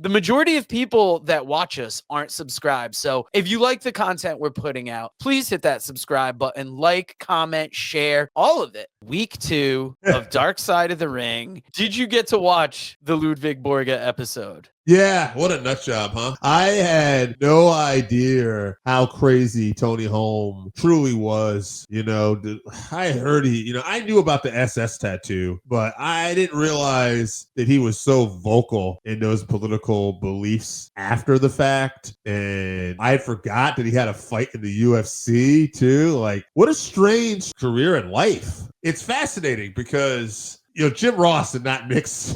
the majority of people that watch us aren't subscribed. So if you like the content we're putting out, please hit that subscribe button, like, comment, share, all of it. Week 2 of Dark Side of the Ring. Did you get to watch the Ludvig Borga episode? Yeah, what a nut job, huh? I had no idea how crazy Tony Holm truly was. I heard I knew about the SS tattoo, but I didn't realize that he was so vocal in those political beliefs after the fact. And I forgot that he had a fight in the UFC too. Like, what a strange career in life. It's fascinating because Jim Ross did not mix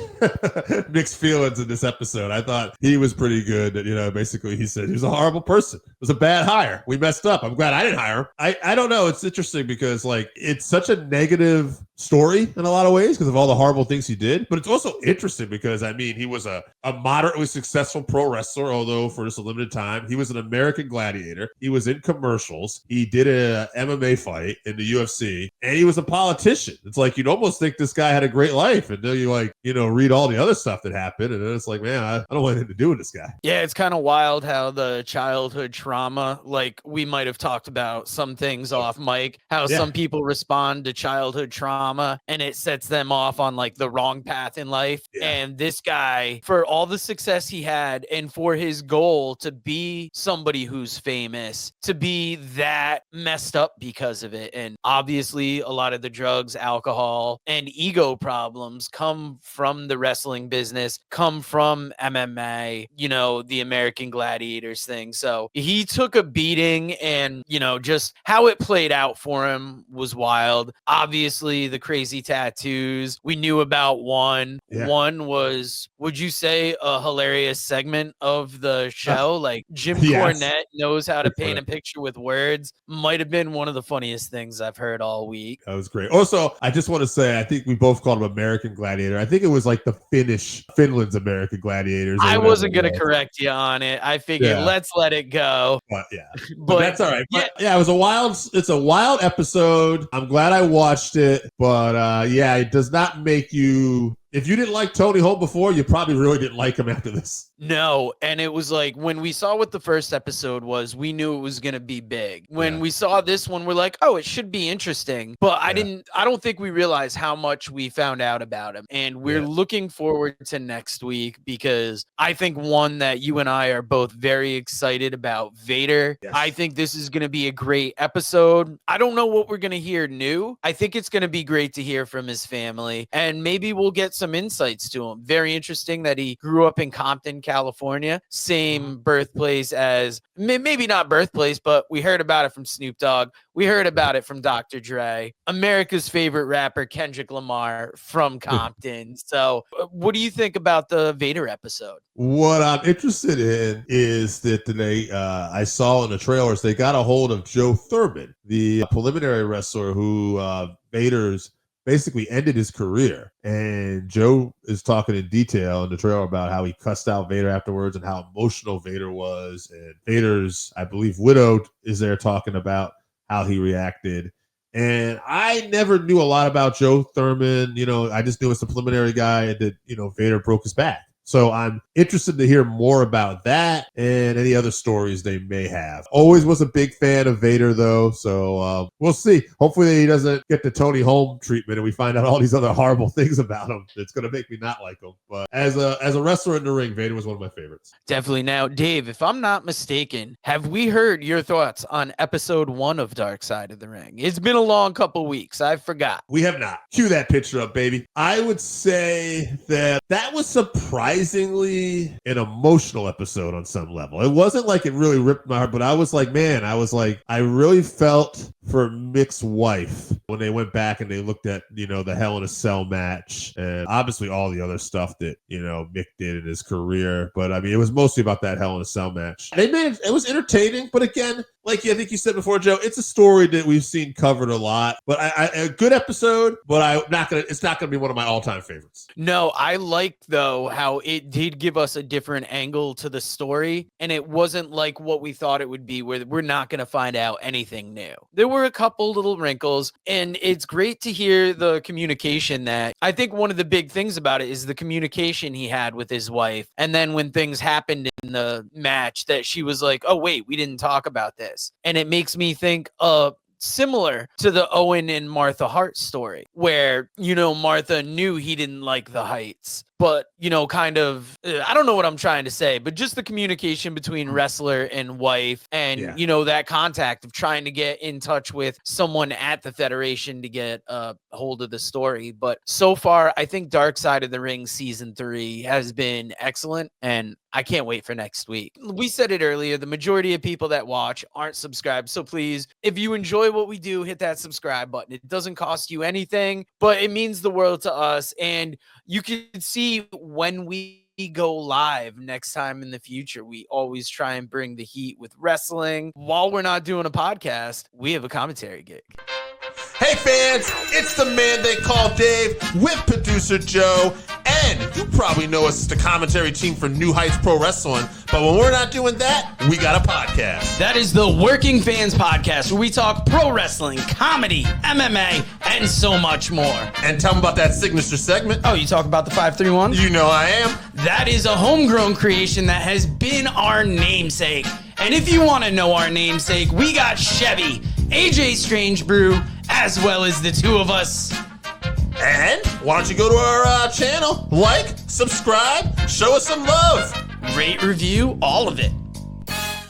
feelings in this episode. I thought he was pretty good. Basically he said he was a horrible person. It was a bad hire. We messed up. I'm glad I didn't hire him. I don't know. It's interesting because it's such a negative story in a lot of ways because of all the horrible things he did. But it's also interesting because, he was a moderately successful pro wrestler, although for just a limited time. He was an American gladiator. He was in commercials. He did a MMA fight in the UFC. And he was a politician. It's like you'd almost think this guy had a great life. And then you read all the other stuff that happened. And then it's like, man, I don't want anything to do with this guy. Yeah, it's kind of wild how the childhood trauma, we might have talked about some things off mic, how some people respond to childhood trauma and it sets them off on the wrong path in life. Yeah. And this guy, for all the success he had and for his goal to be somebody who's famous, to be that messed up because of it. And obviously a lot of the drugs, alcohol, and ego problems come from the wrestling business, come from MMA, the American Gladiators thing. So he took a beating and, just how it played out for him was wild. Obviously the crazy tattoos. We knew about one. Yeah. One was, would you say, a hilarious segment of the show? Jim Cornette knows how to paint a picture with words. Might have been one of the funniest things I've heard all week. That was great. Also, I just want to say, I think we both called him American Gladiator. I think it was the Finland's American Gladiators. I wasn't going to correct you on it. I figured let's let it go. But that's all right. It was it's a wild episode. I'm glad I watched it, but it does not make you. If you didn't like Tony Holm before, you probably really didn't like him after this. No, and it was when we saw what the first episode was, we knew it was going to be big. When we saw this one, we're like, oh, it should be interesting. But I don't think we realized how much we found out about him. And we're looking forward to next week because I think one that you and I are both very excited about, Vader. Yes. I think this is going to be a great episode. I don't know what we're going to hear new. I think it's going to be great to hear from his family, and maybe we'll get some insights to him. Very interesting that he grew up in Compton, California, same birthplace as, maybe not birthplace, but we heard about it from Snoop Dogg. We heard about it from Dr. Dre, America's favorite rapper, Kendrick Lamar, from Compton. So what do you think about the Vader episode? What I'm interested in is that today I saw in the trailers, they got a hold of Joe Thurman, the preliminary wrestler who Vader's basically ended his career. And Joe is talking in detail in the trailer about how he cussed out Vader afterwards and how emotional Vader was. And Vader's, I believe, widowed is there talking about how he reacted. And I never knew a lot about Joe Thurman. I just knew it's the preliminary guy and that, Vader broke his back. So I'm interested to hear more about that and any other stories they may have. Always was a big fan of Vader, though, so we'll see. Hopefully he doesn't get the Tony Holm treatment and we find out all these other horrible things about him. It's going to make me not like him. But as a wrestler in the ring, Vader was one of my favorites. Definitely. Now, Dave, if I'm not mistaken, have we heard your thoughts on episode 1 of Dark Side of the Ring? It's been a long couple weeks. I forgot. We have not. Cue that picture up, baby. I would say that was surprisingly an emotional episode on some level. It wasn't like it really ripped my heart, but I was like, I really felt for Mick's wife when they went back and they looked at, the Hell in a Cell match and obviously all the other stuff that, Mick did in his career. But it was mostly about that Hell in a Cell match. It was entertaining, but again, like I think you said before, Joe, it's a story that we've seen covered a lot. But a good episode, but it's not gonna be one of my all-time favorites. No, I liked though how it did give us a different angle to the story, and it wasn't like what we thought it would be, where we're not going to find out anything new. There were a couple little wrinkles, and it's great to hear the communication. That I think one of the big things about it is the communication he had with his wife. And then when things happened in the match, that she was like, oh wait, we didn't talk about this. And it makes me think similar to the Owen and Martha Hart story, where, Martha knew he didn't like the heights, but, kind of, I don't know what I'm trying to say, but just the communication between wrestler and wife, and, that contact of trying to get in touch with someone at the Federation to get a hold of the story. But so far, I think Dark Side of the Ring season 3 has been excellent, and I can't wait for next week. We said it earlier, the majority of people that watch aren't subscribed. So please, if you enjoy what we do, hit that subscribe button. It doesn't cost you anything, but it means the world to us. And you can see when we go live next time in the future. We always try and bring the heat with wrestling. While we're not doing a podcast, we have a commentary gig. Hey fans, it's the man they call Dave with producer Joe, and you probably know us as the commentary team for New Heights Pro Wrestling, but when we're not doing that, we got a podcast. That is the Working Fans Podcast, where we talk pro wrestling, comedy, MMA, and so much more. And tell them about that signature segment. Oh, you talk about the 531? You know I am. That is a homegrown creation that has been our namesake. And if you want to know our namesake, we got Chevy, AJ Strange Brew, as well as the two of us. And why don't you go to our channel, like, subscribe, show us some love. Rate, review, all of it.